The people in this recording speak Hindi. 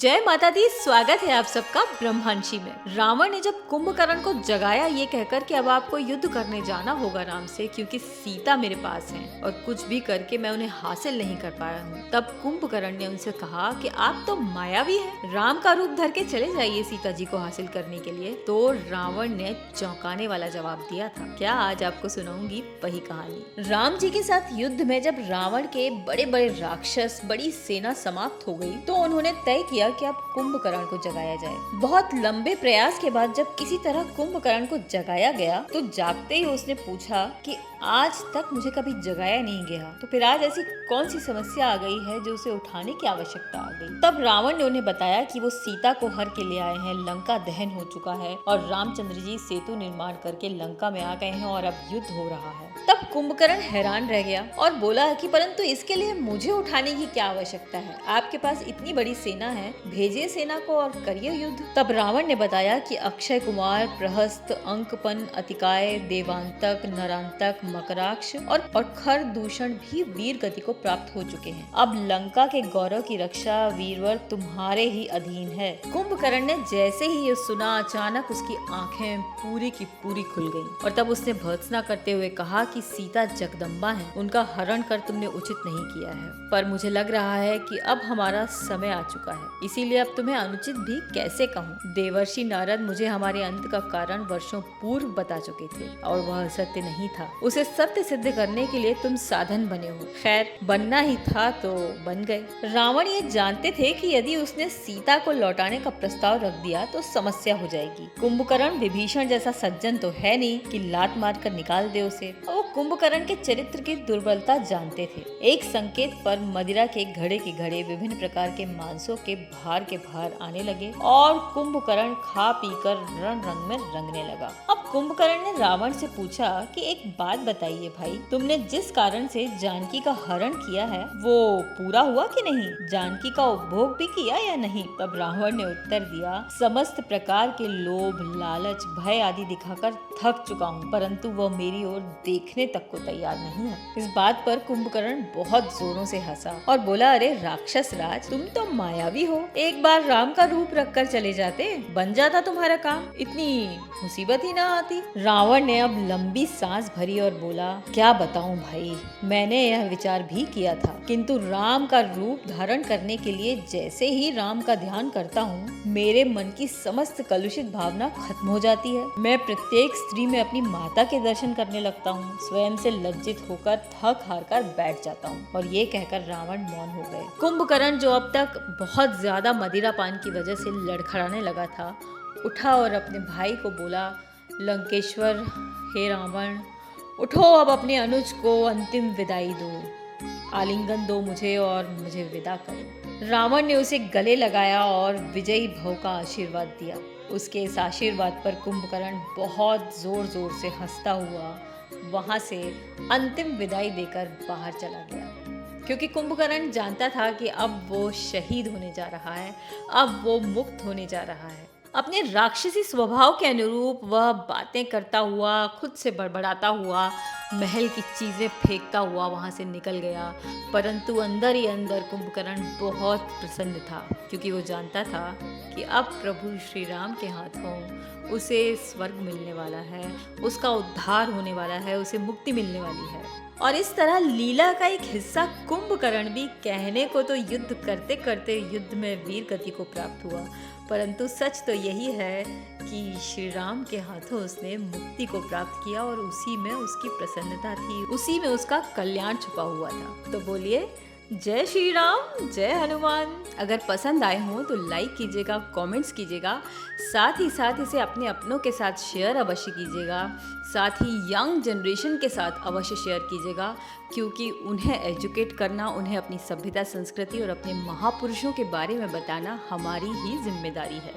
जय माता दी। स्वागत है आप सबका ब्रह्मांशी में। रावण ने जब कुंभकर्ण को जगाया ये कहकर कि अब आपको युद्ध करने जाना होगा राम से, क्योंकि सीता मेरे पास है और कुछ भी करके मैं उन्हें हासिल नहीं कर पाया हूँ, तब कुंभकर्ण ने उनसे कहा कि आप तो मायावी हैं, राम का रूप धर के चले जाइए सीता जी को हासिल करने के लिए। तो रावण ने चौंकाने वाला जवाब दिया था। क्या आज आपको सुनाऊंगी वही कहानी। राम जी के साथ युद्ध में जब रावण के बड़े बड़े राक्षस, बड़ी सेना समाप्त हो गई, तो उन्होंने तय किया कि अब कुंभकर्ण को जगाया जाए। बहुत लंबे प्रयास के बाद जब किसी तरह कुंभकर्ण को जगाया गया, तो जागते ही उसने पूछा कि आज तक मुझे कभी जगाया नहीं गया, तो फिर आज ऐसी कौन सी समस्या आ गई है जो उसे उठाने की आवश्यकता आ गई। तब रावण ने उन्हें बताया कि वो सीता को हर के ले आए हैं, लंका दहन हो चुका है और रामचंद्र जी सेतु निर्माण करके लंका में आ गए हैं और अब युद्ध हो रहा है। तब कुंभकर्ण हैरान रह गया और बोला कि परंतु इसके लिए मुझे उठाने की क्या आवश्यकता है, आपके पास इतनी बड़ी सेना है, भेजिए सेना को और करिए युद्ध। तब रावण ने बताया कि अक्षय कुमार, प्रहस्त, अंकपन, अतिकाय, देवांतक, नरांतक, मकराक्ष और खरदूषण भी वीर गति को प्राप्त हो चुके हैं। अब लंका के गौरव की रक्षा वीरवर तुम्हारे ही अधीन है। कुंभकर्ण ने जैसे ही ये सुना, अचानक उसकी आंखें पूरी की पूरी खुल गईं और तब उसने भर्त्सना करते हुए कहा कि सीता जगदम्बा है, उनका हरण कर तुमने उचित नहीं किया है, पर मुझे लग रहा है कि अब हमारा समय आ चुका है, इसीलिए अब तुम्हें अनुचित भी कैसे कहूँ। देवर्षि नारद मुझे हमारे अंत का कारण वर्षों पूर्व बता चुके थे और वह सत्य नहीं था। उसे सत्य सिद्ध करने के लिए तुम साधन बने हो। खैर, बनना ही था तो बन गए। रावण ये जानते थे कि यदि उसने सीता को लौटाने का प्रस्ताव रख दिया तो समस्या हो जाएगी। कुंभकर्ण विभीषण जैसा सज्जन तो है नहीं कि लात मार कर निकाल दे उसे। वो कुंभकर्ण के चरित्र की दुर्बलता जानते थे। एक संकेत पर मदिरा के घड़े के घड़े विभिन्न प्रकार के मांसों के भार आने लगे और कुंभकर्ण खा पीकर रण रंग में रंगने लगा। अब कुंभकर्ण ने रावण से पूछा कि एक बात बताइए भाई, तुमने जिस कारण से जानकी का हरण किया है वो पूरा हुआ कि नहीं? जानकी का उपभोग भी किया या नहीं? तब रावण ने उत्तर दिया, समस्त प्रकार के लोभ, लालच, भय आदि दिखाकर थक चुका हूँ, परंतु वह मेरी ओर देखने तक को तैयार नहीं है। इस बात पर कुंभकर्ण बहुत जोरों से हंसा और बोला, अरे राक्षस राज, तुम तो मायावी हो, एक बार राम का रूप रखकर चले जाते, बन जाता तुम्हारा काम, इतनी मुसीबत ही ना आती। रावण ने अब लंबी सांस भरी और बोला, क्या बताऊं भाई, मैंने यह विचार भी किया था, किंतु राम का रूप धारण करने के लिए जैसे ही राम का ध्यान करता हूँ, मेरे मन की समस्त कलुषित भावना खत्म हो जाती है। मैं प्रत्येक स्त्री में अपनी माता के दर्शन करने लगता हूँ, स्वयं से लज्जित होकर थक हार कर बैठ जाता हूँ। और ये कहकर रावण मौन हो गए। कुंभकर्ण जो अब तक बहुत ज्यादा मदिरा पान की वजह से लड़खड़ाने लगा था, उठा और अपने भाई को बोला, लंकेश्वर, हे रावण, उठो, अब अपने अनुज को अंतिम विदाई दो, आलिंगन दो मुझे और मुझे विदा करो। रावण ने उसे गले लगाया और विजयी भव का आशीर्वाद दिया। उसके इस आशीर्वाद पर कुंभकर्ण बहुत जोर जोर से हंसता हुआ वहां से अंतिम विदाई देकर बाहर चला गया, क्योंकि कुंभकर्ण जानता था कि अब वो शहीद होने जा रहा है, अब वो मुक्त होने जा रहा है। अपने राक्षसी स्वभाव के अनुरूप वह बातें करता हुआ, खुद से बड़बड़ाता हुआ, महल की चीजें फेंकता हुआ वहां से निकल गया, परंतु अंदर ही अंदर कुंभकर्ण बहुत प्रसन्न था, क्योंकि वो जानता था कि अब प्रभु श्री राम के हाथों उसे स्वर्ग मिलने वाला है, उसका उद्धार होने वाला है, उसे मुक्ति मिलने वाली है। और इस तरह लीला का एक हिस्सा कुंभकर्ण भी कहने को तो युद्ध करते करते युद्ध में वीर गति को प्राप्त हुआ, परंतु सच तो यही है कि श्री राम के हाथों उसने मुक्ति को प्राप्त किया और उसी में उसकी प्रसन्नता थी, उसी में उसका कल्याण छुपा हुआ था। तो बोलिए, जय श्री राम, जय हनुमान। अगर पसंद आए हो तो लाइक कीजिएगा, कमेंट्स कीजिएगा, साथ ही साथ इसे अपने अपनों के साथ शेयर अवश्य कीजिएगा, साथ ही यंग जनरेशन के साथ अवश्य शेयर कीजिएगा, क्योंकि उन्हें एजुकेट करना, उन्हें अपनी सभ्यता, संस्कृति और अपने महापुरुषों के बारे में बताना हमारी ही जिम्मेदारी है।